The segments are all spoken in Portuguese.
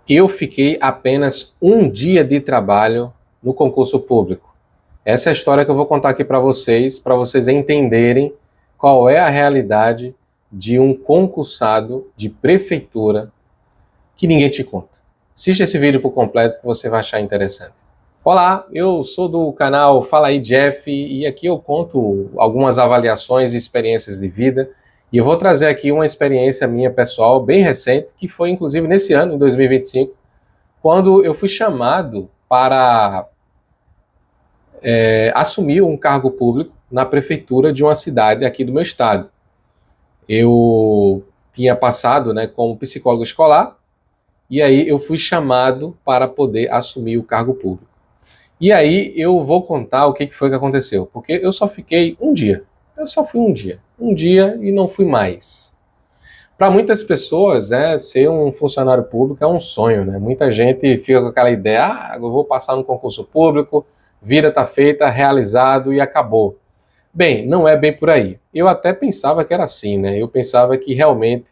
Eu fiquei apenas um dia de trabalho no concurso público. Essa é a história que eu vou contar aqui para vocês entenderem qual é a realidade de um concursado de prefeitura que ninguém te conta. Assista esse vídeo por completo que você vai achar interessante. Olá, eu sou do canal Fala aí Jeff e aqui eu conto algumas avaliações e experiências de vida e eu vou trazer aqui uma experiência minha pessoal bem recente, que foi inclusive nesse ano, em 2025, quando eu fui chamado para assumir um cargo público na prefeitura de uma cidade aqui do meu estado. Eu tinha passado, como psicólogo escolar e aí eu fui chamado para poder assumir o cargo público. E aí eu vou contar o que foi que aconteceu, porque eu só fiquei um dia. Eu só fui um dia e não fui mais. Para muitas pessoas, ser um funcionário público é um sonho, né? Muita gente fica com aquela ideia, eu vou passar no concurso público, vida está feita, realizado e acabou. Bem, não é bem por aí. Eu até pensava que era assim, né? Eu pensava que realmente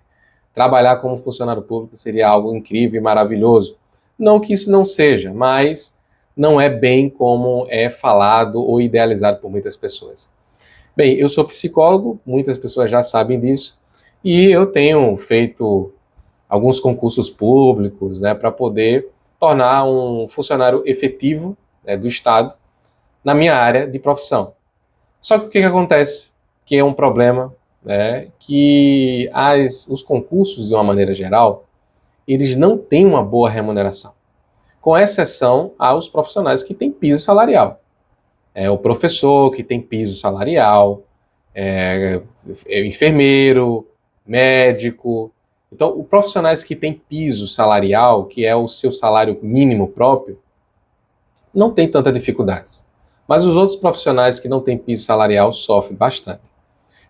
trabalhar como funcionário público seria algo incrível e maravilhoso. Não que isso não seja, mas não é bem como é falado ou idealizado por muitas pessoas. Bem, eu sou psicólogo, muitas pessoas já sabem disso, e eu tenho feito alguns concursos públicos, para poder tornar um funcionário efetivo, do Estado na minha área de profissão. Só que o que acontece? Que é um problema, que os concursos, de uma maneira geral, eles não têm uma boa remuneração, com exceção aos profissionais que têm piso salarial. É o professor que tem piso salarial, é enfermeiro, médico. Então, os profissionais que têm piso salarial, que é o seu salário mínimo próprio, não tem tanta dificuldades. Mas os outros profissionais que não têm piso salarial sofrem bastante.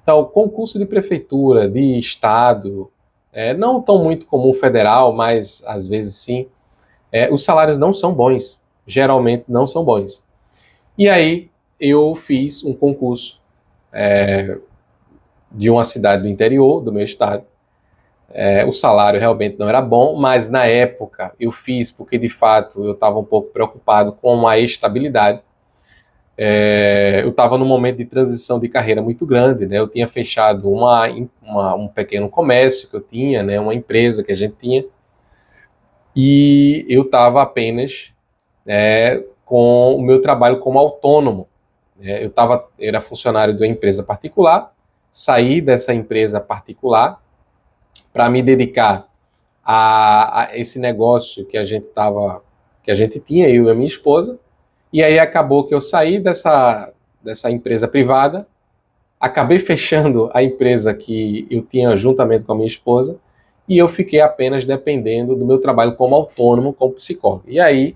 Então, o concurso de prefeitura, de estado, não tão muito comum federal, mas às vezes sim, os salários não são bons, geralmente não são bons. E aí eu fiz um concurso de uma cidade do interior do meu estado. O salário realmente não era bom, mas na época eu fiz porque de fato eu estava um pouco preocupado com a estabilidade. Eu estava num momento de transição de carreira muito grande, né? Eu tinha fechado um pequeno comércio que eu tinha, uma empresa que a gente tinha, e eu estava apenas com o meu trabalho como autônomo. Era funcionário de uma empresa particular, saí dessa empresa particular para me dedicar a esse negócio que a gente tinha, eu e a minha esposa, e aí acabou que eu saí dessa empresa privada, acabei fechando a empresa que eu tinha juntamente com a minha esposa, e eu fiquei apenas dependendo do meu trabalho como autônomo, como psicólogo. E aí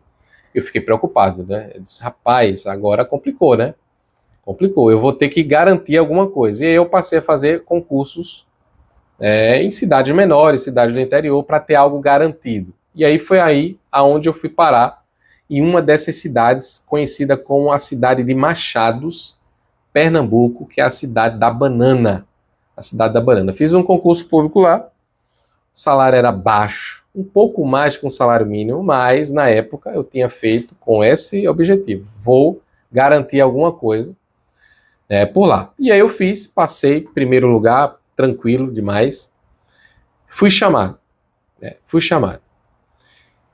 eu fiquei preocupado, né? Eu disse, rapaz, agora complicou, né? Complicou, eu vou ter que garantir alguma coisa. E aí eu passei a fazer concursos em cidades menores, cidades do interior, para ter algo garantido. E aí foi aí aonde eu fui parar, em uma dessas cidades, conhecida como a cidade de Machados, Pernambuco, que é a cidade da banana. A cidade da banana. Fiz um concurso público lá, o salário era baixo, um pouco mais que um salário mínimo, mas na época eu tinha feito com esse objetivo. Vou garantir alguma coisa por lá. E aí eu fiz, passei primeiro lugar, tranquilo demais. Fui chamado. Fui chamado.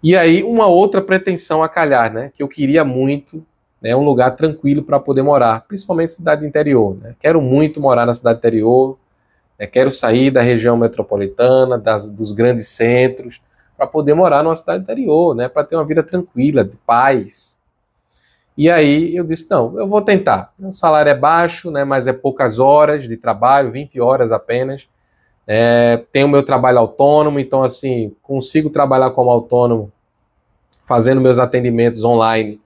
E aí uma outra pretensão a calhar, que eu queria muito, um lugar tranquilo para poder morar, principalmente cidade do interior. Quero muito morar na cidade do interior, quero sair da região metropolitana, dos grandes centros, para poder morar numa cidade interior, para ter uma vida tranquila, de paz. E aí eu disse, não, eu vou tentar. O salário é baixo, mas é poucas horas de trabalho, 20 horas apenas. Tenho meu trabalho autônomo, então assim, consigo trabalhar como autônomo, fazendo meus atendimentos online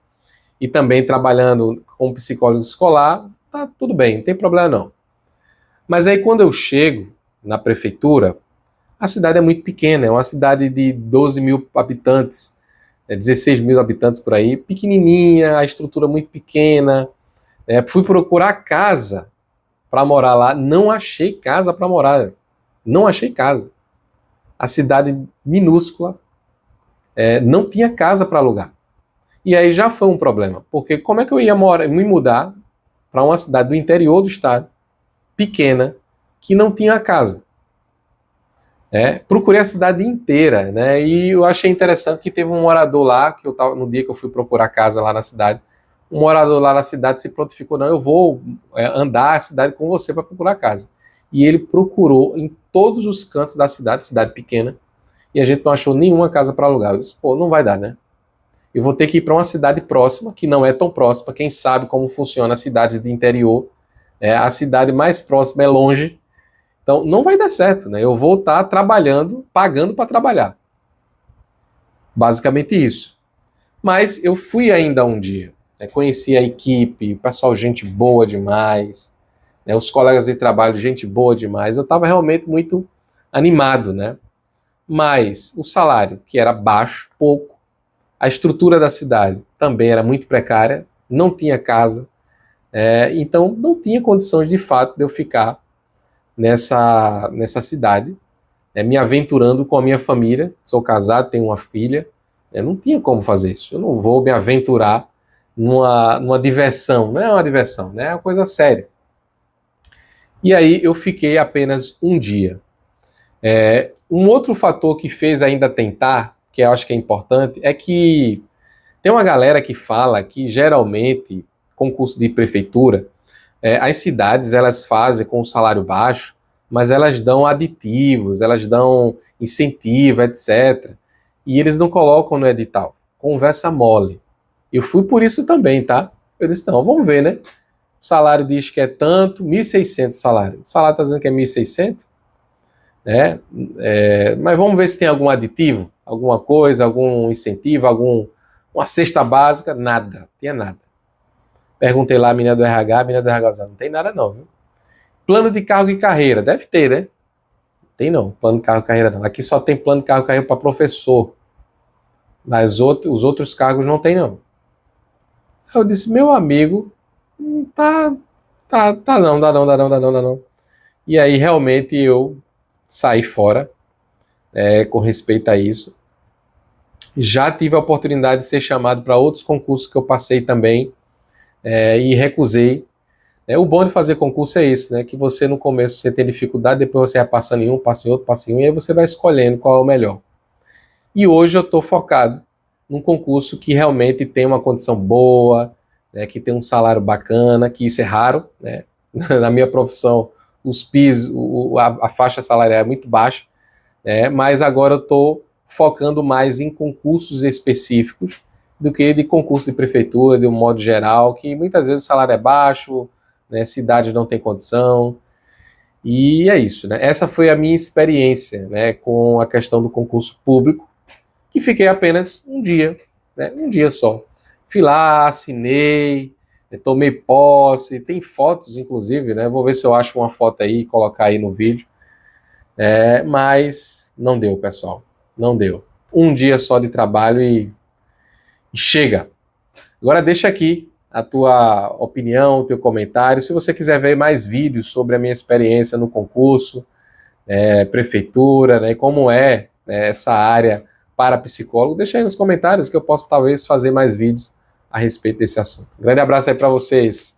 e também trabalhando como psicólogo escolar, tá tudo bem, não tem problema não. Mas aí quando eu chego na prefeitura, a cidade é muito pequena, é uma cidade de 12 mil habitantes, 16 mil habitantes por aí, pequenininha, a estrutura muito pequena. Fui procurar casa para morar lá, não achei casa para morar, não achei casa. A cidade minúscula, não tinha casa para alugar. E aí já foi um problema, porque como é que eu ia me mudar para uma cidade do interior do estado, pequena, que não tinha casa? Procurei a cidade inteira, né? E eu achei interessante que teve um morador lá, que eu tava, no dia que eu fui procurar casa lá na cidade, um morador lá na cidade se prontificou, não, eu vou andar a cidade com você para procurar casa. E ele procurou em todos os cantos da cidade pequena, e a gente não achou nenhuma casa para alugar. Eu disse, pô, não vai dar, né? Eu vou ter que ir para uma cidade próxima, que não é tão próxima, quem sabe como funciona as cidades de interior, a cidade mais próxima é longe, então não vai dar certo, né? Eu vou estar trabalhando, pagando para trabalhar. Basicamente isso. Mas eu fui ainda um dia, conheci a equipe, o pessoal, gente boa demais, os colegas de trabalho, gente boa demais. Eu estava realmente muito animado, né? Mas o salário, que era baixo, pouco, a estrutura da cidade também era muito precária, não tinha casa, então não tinha condições de fato de eu ficar nessa cidade, me aventurando com a minha família. Sou casado, tenho uma filha, não tinha como fazer isso. Eu não vou me aventurar numa diversão, não é uma diversão, né? É uma coisa séria. E aí eu fiquei apenas um dia. Um outro fator que fez ainda tentar, que eu acho que é importante, é que tem uma galera que fala que geralmente concurso de prefeitura, as cidades elas fazem com salário baixo, mas elas dão aditivos, elas dão incentivo, etc. E eles não colocam no edital. Conversa mole. Eu fui por isso também, tá? Eu disse, não, vamos ver, né? O salário diz que é tanto, 1.600 salário. O salário está dizendo que é 1.600, né? Mas vamos ver se tem algum aditivo, alguma coisa, algum incentivo, uma cesta básica. Nada, tinha nada. Perguntei lá a menina do RH, a menina do RH não tem nada não, viu? Plano de cargo e carreira, deve ter, né? Tem não, plano de cargo e carreira não. Aqui só tem plano de cargo e carreira para professor, mas os outros cargos não tem não. Eu disse, meu amigo, tá não, dá não, dá não, dá não, dá não. E aí realmente eu saí fora, com respeito a isso. Já tive a oportunidade de ser chamado para outros concursos que eu passei também, e recusei. O bom de fazer concurso é isso, né? Que você no começo você tem dificuldade, depois você vai passando em um, passa em outro, passa em um, e aí você vai escolhendo qual é o melhor. E hoje eu estou focado num concurso que realmente tem uma condição boa, né, que tem um salário bacana, que isso é raro, né? Na minha profissão, os PIS, a faixa salarial é muito baixa, mas agora eu estou focando mais em concursos específicos do que de concurso de prefeitura, de um modo geral, que muitas vezes o salário é baixo, né, cidade não tem condição, e é isso, né? Essa foi a minha experiência, né, com a questão do concurso público, que fiquei apenas um dia, né, um dia só. Fui lá, assinei, tomei posse, tem fotos, inclusive, né? Vou ver se eu acho uma foto aí e colocar aí no vídeo. Mas não deu, pessoal. Não deu. Um dia só de trabalho e chega. Agora deixa aqui a tua opinião, o teu comentário. Se você quiser ver mais vídeos sobre a minha experiência no concurso, prefeitura, né, como essa área para psicólogo, deixa aí nos comentários que eu posso talvez fazer mais vídeos a respeito desse assunto. Um grande abraço aí para vocês.